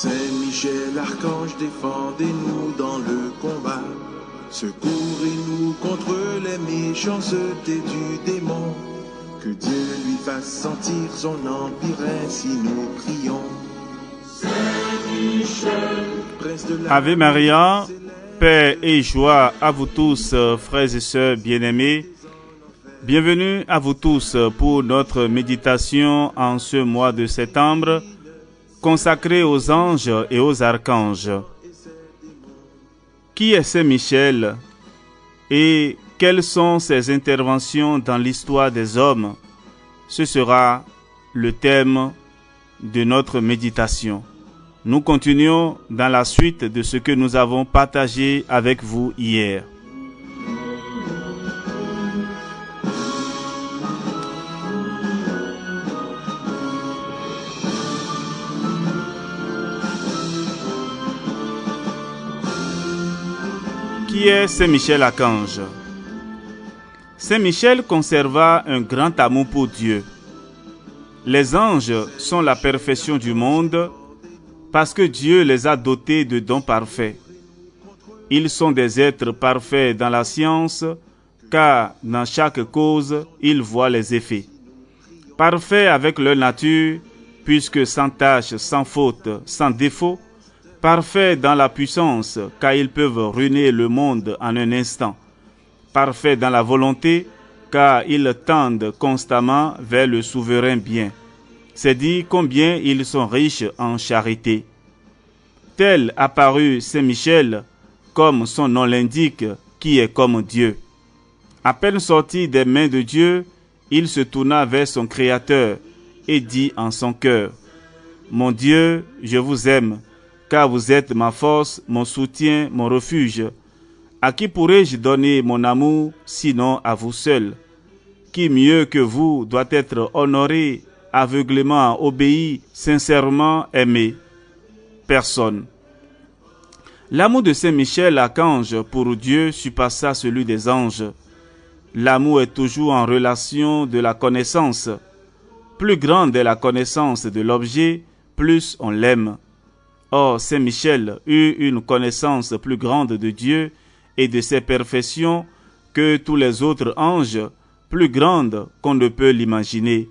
Saint Michel, archange, défendez-nous dans le combat. Secourez-nous contre les méchancetés du démon. Que Dieu lui fasse sentir son empire, ainsi nous prions. Saint Michel, prince de la... Ave Maria, paix et joie à vous tous, frères et sœurs bien-aimés. Bienvenue à vous tous pour notre méditation en ce mois de septembre, consacré aux anges et aux archanges. Qui est Saint Michel et quelles sont ses interventions dans l'histoire des hommes? Ce sera le thème de notre méditation. Nous continuons dans la suite de ce que nous avons partagé avec vous hier. Qui est Saint Michel Archange? Saint Michel conserva un grand amour pour Dieu. Les anges sont la perfection du monde parce que Dieu les a dotés de dons parfaits. Ils sont des êtres parfaits dans la science, car dans chaque cause, ils voient les effets. Parfaits avec leur nature, puisque sans tache, sans faute, sans défaut. Parfaits dans la puissance, car ils peuvent ruiner le monde en un instant. Parfaits dans la volonté, car ils tendent constamment vers le souverain bien. C'est dire combien ils sont riches en charité. Tel apparut Saint Michel, comme son nom l'indique, qui est comme Dieu. À peine sorti des mains de Dieu, il se tourna vers son Créateur et dit en son cœur: « Mon Dieu, je vous aime, car vous êtes ma force, mon soutien, mon refuge. À qui pourrais-je donner mon amour, sinon à vous seul? Qui mieux que vous doit être honoré, aveuglément obéi, sincèrement aimé? Personne. » L'amour de Saint Michel Archange pour Dieu surpassa celui des anges. L'amour est toujours en relation de la connaissance. Plus grande est la connaissance de l'objet, plus on l'aime. Or, Saint Michel eut une connaissance plus grande de Dieu et de ses perfections que tous les autres anges, plus grande qu'on ne peut l'imaginer.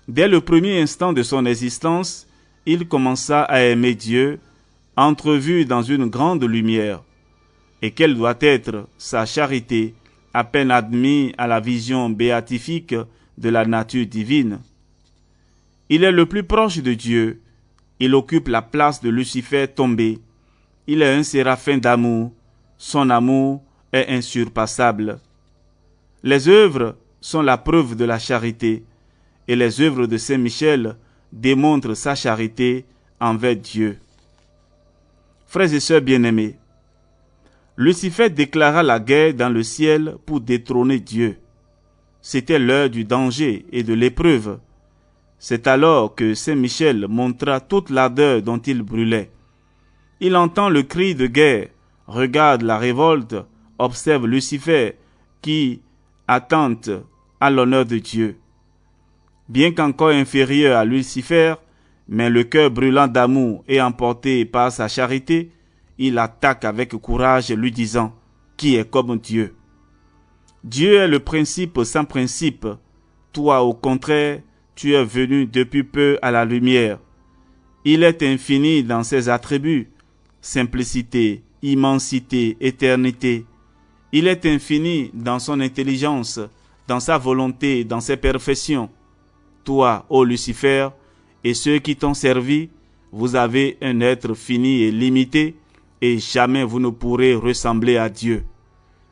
Dès le premier instant de son existence, il commença à aimer Dieu, entrevu dans une grande lumière. Et quelle doit être sa charité, à peine admise à la vision béatifique de la nature divine. Il est le plus proche de Dieu. Il occupe la place de Lucifer tombé. Il est un séraphin d'amour. Son amour est insurpassable. Les œuvres sont la preuve de la charité, et les œuvres de Saint Michel démontrent sa charité envers Dieu. Frères et sœurs bien-aimés, Lucifer déclara la guerre dans le ciel pour détrôner Dieu. C'était l'heure du danger et de l'épreuve. C'est alors que Saint Michel montra toute l'ardeur dont il brûlait. Il entend le cri de guerre, regarde la révolte, observe Lucifer qui attente à l'honneur de Dieu. Bien qu'encore inférieur à Lucifer, mais le cœur brûlant d'amour et emporté par sa charité, il attaque avec courage lui disant: « Qui est comme Dieu? Dieu est le principe sans principe. Toi, au contraire, tu es venu depuis peu à la lumière. Il est infini dans ses attributs, simplicité, immensité, éternité. Il est infini dans son intelligence, dans sa volonté, dans ses perfections. Toi, ô Lucifer, et ceux qui t'ont servi, vous avez un être fini et limité, et jamais vous ne pourrez ressembler à Dieu.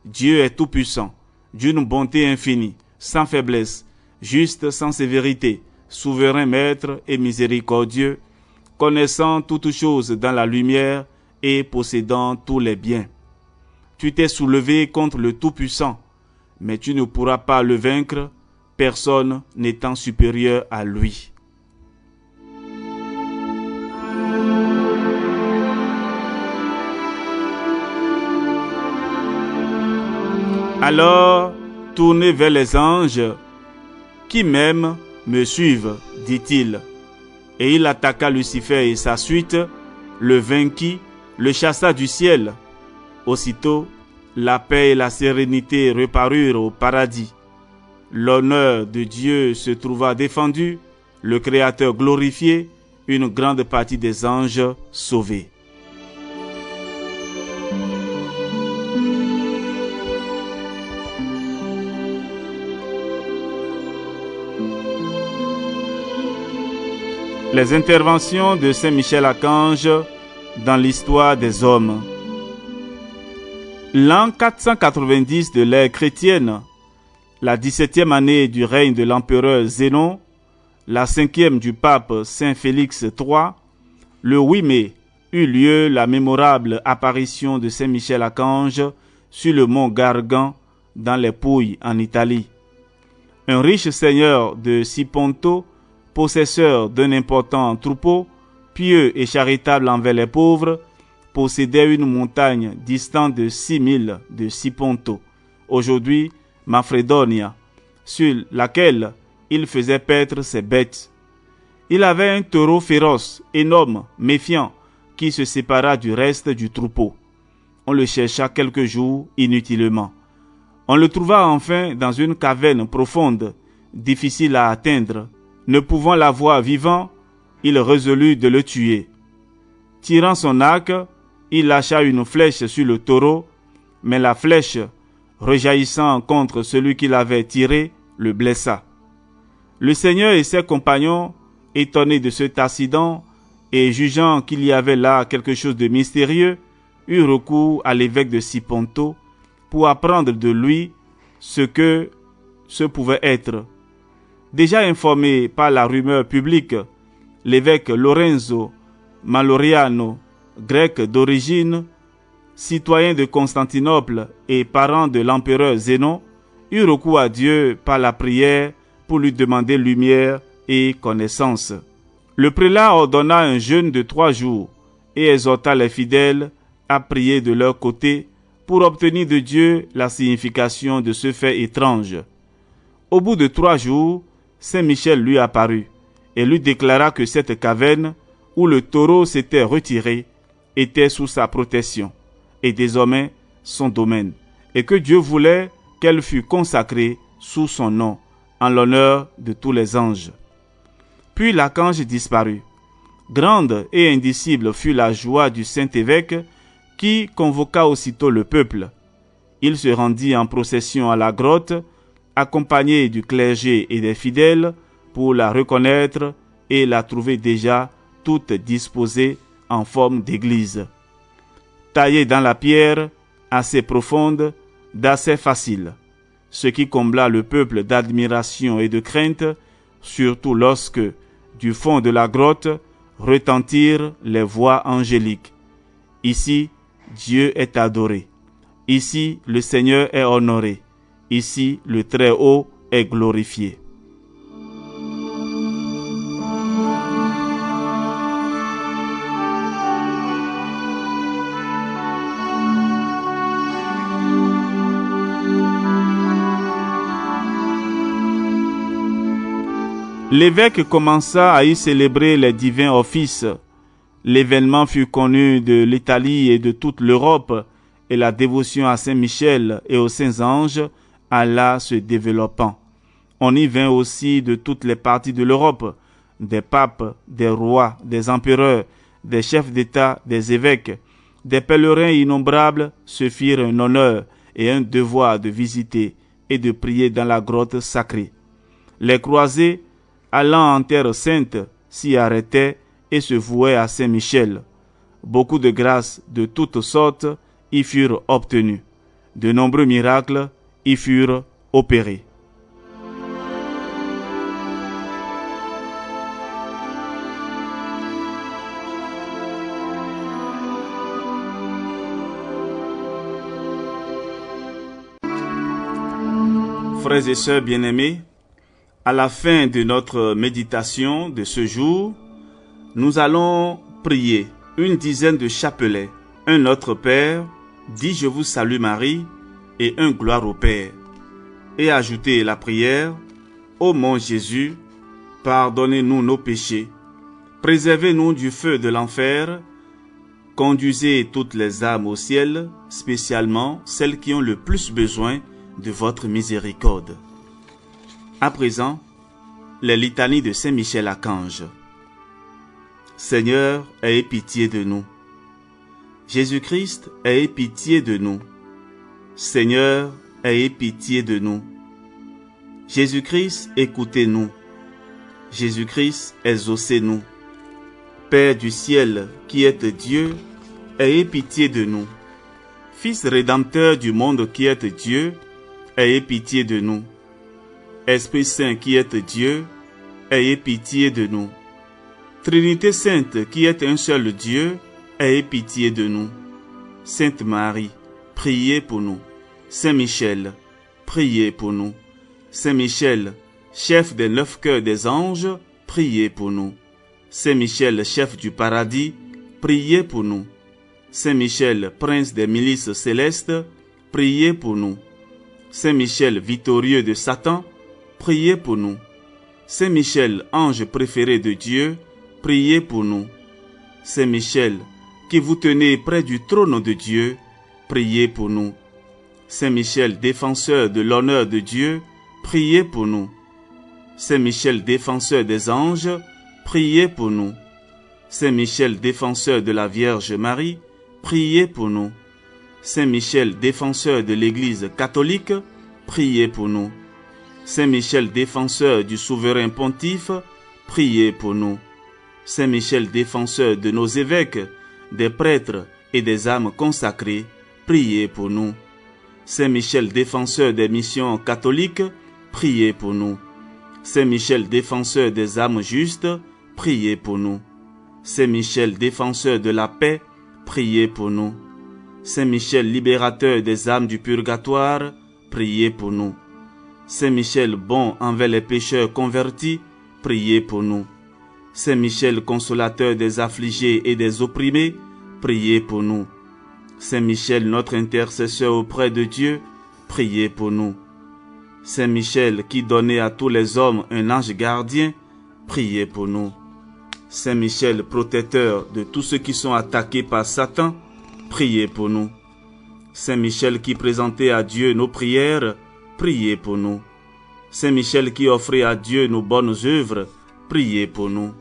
Dieu est tout-puissant, d'une bonté infinie, sans faiblesse, juste sans sévérité, souverain maître et miséricordieux, connaissant toutes choses dans la lumière et possédant tous les biens. Tu t'es soulevé contre le Tout-Puissant, mais tu ne pourras pas le vaincre, personne n'étant supérieur à lui. Alors, tourné vers les anges, qui m'aiment me suivent, dit-il. Et il attaqua Lucifer et sa suite, le vainquit, le chassa du ciel. Aussitôt, la paix et la sérénité reparurent au paradis. L'honneur de Dieu se trouva défendu, le Créateur glorifié, une grande partie des anges sauvés. Les interventions de Saint Michel-Archange dans l'histoire des hommes. L'an 490 de l'ère chrétienne, la 17e année du règne de l'empereur Zénon, la 5e du pape Saint Félix III, le 8 mai eut lieu la mémorable apparition de Saint Michel-Archange sur le mont Gargan dans les Pouilles en Italie. Un riche seigneur de Siponto, possesseur d'un important troupeau, pieux et charitable envers les pauvres, possédait une montagne distante de 6000 de Siponto, aujourd'hui Manfredonia, sur laquelle il faisait paître ses bêtes. Il avait un taureau féroce, énorme, méfiant, qui se sépara du reste du troupeau. On le chercha quelques jours inutilement. On le trouva enfin dans une caverne profonde, difficile à atteindre. Ne pouvant l'avoir vivant, il résolut de le tuer. Tirant son arc, il lâcha une flèche sur le taureau, mais la flèche, rejaillissant contre celui qui l'avait tiré, le blessa. Le Seigneur et ses compagnons, étonnés de cet accident et jugeant qu'il y avait là quelque chose de mystérieux, eurent recours à l'évêque de Siponto pour apprendre de lui ce que ce pouvait être. Déjà informé par la rumeur publique, l'évêque Lorenzo Maloriano, grec d'origine, citoyen de Constantinople et parent de l'empereur Zénon, eut recours à Dieu par la prière pour lui demander lumière et connaissance. Le prélat ordonna un jeûne de 3 jours et exhorta les fidèles à prier de leur côté pour obtenir de Dieu la signification de ce fait étrange. Au bout de 3 jours, Saint Michel lui apparut et lui déclara que cette caverne où le taureau s'était retiré était sous sa protection et désormais son domaine, et que Dieu voulait qu'elle fût consacrée sous son nom, en l'honneur de tous les anges. Puis l'archange disparut. Grande et indicible fut la joie du Saint-Évêque qui convoqua aussitôt le peuple. Il se rendit en procession à la grotte, accompagné du clergé et des fidèles, pour la reconnaître et la trouver déjà toute disposée en forme d'église. Taillée dans la pierre, assez profonde, d'assez facile, ce qui combla le peuple d'admiration et de crainte, surtout lorsque, du fond de la grotte, retentirent les voix angéliques. Ici, Dieu est adoré. Ici, le Seigneur est honoré. Ici, le Très-Haut est glorifié. L'évêque commença à y célébrer les divins offices. L'événement fut connu de l'Italie et de toute l'Europe, et la dévotion à Saint-Michel et aux saints anges alla se développant. On y vint aussi de toutes les parties de l'Europe, des papes, des rois, des empereurs, des chefs d'État, des évêques. Des pèlerins innombrables se firent un honneur et un devoir de visiter et de prier dans la grotte sacrée. Les croisés, allant en terre sainte, s'y arrêtaient et se vouaient à Saint-Michel. Beaucoup de grâces de toutes sortes y furent obtenues. De nombreux miracles y furent opérés. Frères et sœurs bien-aimés, à la fin de notre méditation de ce jour, nous allons prier une dizaine de chapelets, un Notre Père, dit Je vous salue Marie, et un Gloire au Père, et ajouter la prière, Ô mon Jésus, pardonnez-nous nos péchés, préservez-nous du feu de l'enfer, Conduisez toutes les âmes au ciel, spécialement celles qui ont le plus besoin de votre miséricorde. À présent, les litanies de Saint Michel Archange. Seigneur, aie pitié de nous. Jésus-Christ, aie pitié de nous. Seigneur, aie pitié de nous. Jésus-Christ, écoutez-nous. Jésus-Christ, exaucez-nous. Père du ciel, qui êtes Dieu, ayez pitié de nous. Fils rédempteur du monde qui êtes Dieu, ayez pitié de nous. Esprit Saint qui êtes Dieu, ayez pitié de nous. Trinité Sainte qui êtes un seul Dieu, ayez pitié de nous. Sainte Marie, priez pour nous. Saint Michel, priez pour nous. Saint Michel, chef des 9 cœurs des anges, priez pour nous. Saint Michel, chef du paradis, priez pour nous. Saint Michel, prince des milices célestes, priez pour nous. Saint Michel, victorieux de Satan, priez pour nous. Saint Michel, ange préféré de Dieu, priez pour nous. Saint Michel, qui vous tenez près du trône de Dieu, priez pour nous. Saint Michel, défenseur de l'honneur de Dieu, priez pour nous. Saint Michel, défenseur des anges, priez pour nous. Saint Michel, défenseur de la Vierge Marie, priez pour nous. Saint Michel, défenseur de l'Église catholique, priez pour nous. Saint Michel, défenseur du souverain pontife, priez pour nous. Saint Michel, défenseur de nos évêques, des prêtres et des âmes consacrées, priez pour nous. Saint Michel, défenseur des missions catholiques, priez pour nous. Saint Michel, défenseur des âmes justes, priez pour nous. Saint Michel, défenseur de la paix, priez pour nous. Saint Michel, libérateur des âmes du purgatoire, priez pour nous. Saint Michel, bon envers les pécheurs convertis, priez pour nous. Saint Michel, consolateur des affligés et des opprimés, priez pour nous. Saint Michel, notre intercesseur auprès de Dieu, priez pour nous. Saint Michel, qui donnait à tous les hommes un ange gardien, priez pour nous. Saint Michel, protecteur de tous ceux qui sont attaqués par Satan, priez pour nous. Saint Michel, qui présentait à Dieu nos prières, priez pour nous. Saint Michel, qui offrait à Dieu nos bonnes œuvres, priez pour nous.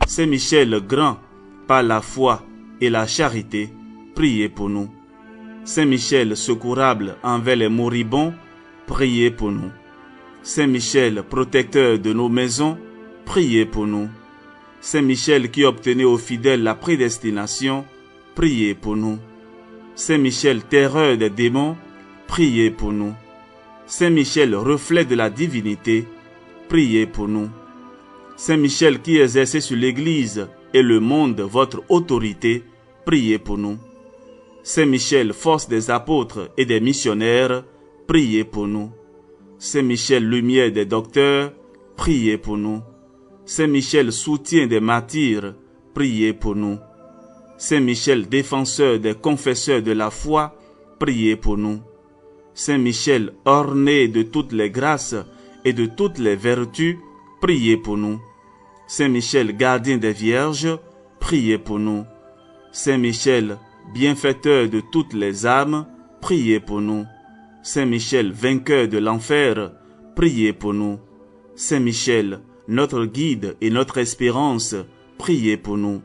Saint Michel, grand par la foi et la charité, priez pour nous. Saint Michel, secourable envers les moribonds, priez pour nous. Saint Michel, protecteur de nos maisons, priez pour nous. Saint Michel, qui obtenait aux fidèles la prédestination, priez pour nous. Saint Michel, terreur des démons, priez pour nous. Saint Michel, reflet de la divinité, priez pour nous. Saint Michel, qui exerçait sur l'Église et le monde votre autorité, priez pour nous. Saint Michel, force des apôtres et des missionnaires, priez pour nous. Saint Michel, lumière des docteurs, priez pour nous. Saint Michel, soutien des martyrs, priez pour nous. Saint Michel, défenseur des confesseurs de la foi, priez pour nous. Saint Michel, orné de toutes les grâces et de toutes les vertus, priez pour nous. Saint Michel, gardien des vierges, priez pour nous. Saint Michel, bienfaiteur de toutes les âmes, priez pour nous. Saint Michel, vainqueur de l'enfer, priez pour nous. Saint Michel, notre guide et notre espérance, priez pour nous.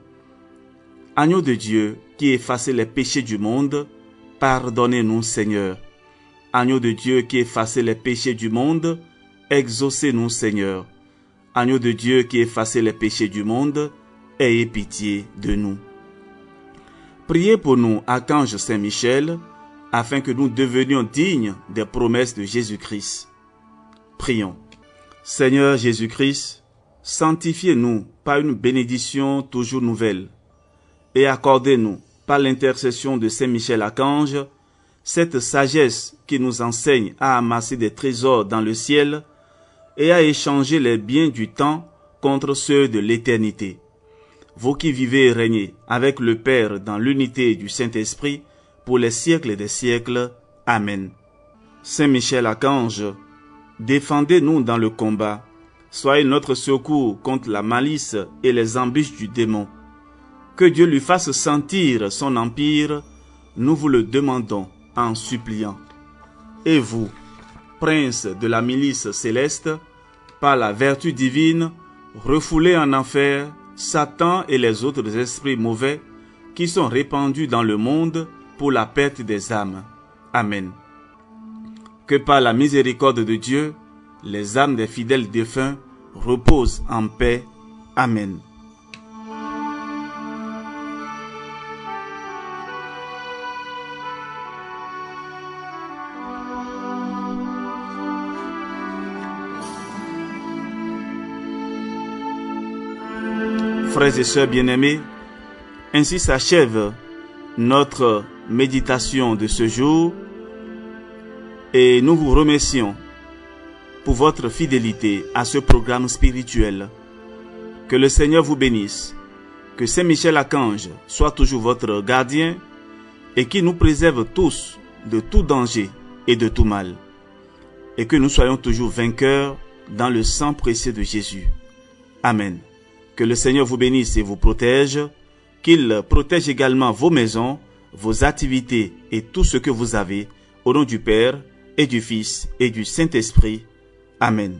Agneau de Dieu, qui effacez les péchés du monde, pardonnez-nous, Seigneur. Agneau de Dieu, qui effacez les péchés du monde, exaucez-nous, Seigneur. Agneau de Dieu, qui effacez les péchés du monde, ayez pitié de nous. Priez pour nous, Archange Saint-Michel, afin que nous devenions dignes des promesses de Jésus-Christ. Prions. Seigneur Jésus-Christ, sanctifiez-nous par une bénédiction toujours nouvelle et accordez-nous, par l'intercession de Saint-Michel Archange, cette sagesse qui nous enseigne à amasser des trésors dans le ciel et à échanger les biens du temps contre ceux de l'éternité. Vous qui vivez et régnez avec le Père dans l'unité du Saint-Esprit, pour les siècles des siècles. Amen. Saint Michel Archange, défendez-nous dans le combat. Soyez notre secours contre la malice et les embûches du démon. Que Dieu lui fasse sentir son empire, nous vous le demandons en suppliant. Et vous, prince de la milice céleste, par la vertu divine, refoulez en enfer Satan et les autres esprits mauvais qui sont répandus dans le monde pour la perte des âmes. Amen. Que par la miséricorde de Dieu, les âmes des fidèles défunts reposent en paix. Amen. Frères et sœurs bien-aimés, ainsi s'achève notre méditation de ce jour et nous vous remercions pour votre fidélité à ce programme spirituel. Que le Seigneur vous bénisse, que Saint Michel Archange soit toujours votre gardien et qu'il nous préserve tous de tout danger et de tout mal, et que nous soyons toujours vainqueurs dans le sang précieux de Jésus. Amen. Que le Seigneur vous bénisse et vous protège, qu'il protège également vos maisons, vos activités et tout ce que vous avez, au nom du Père et du Fils et du Saint-Esprit. Amen.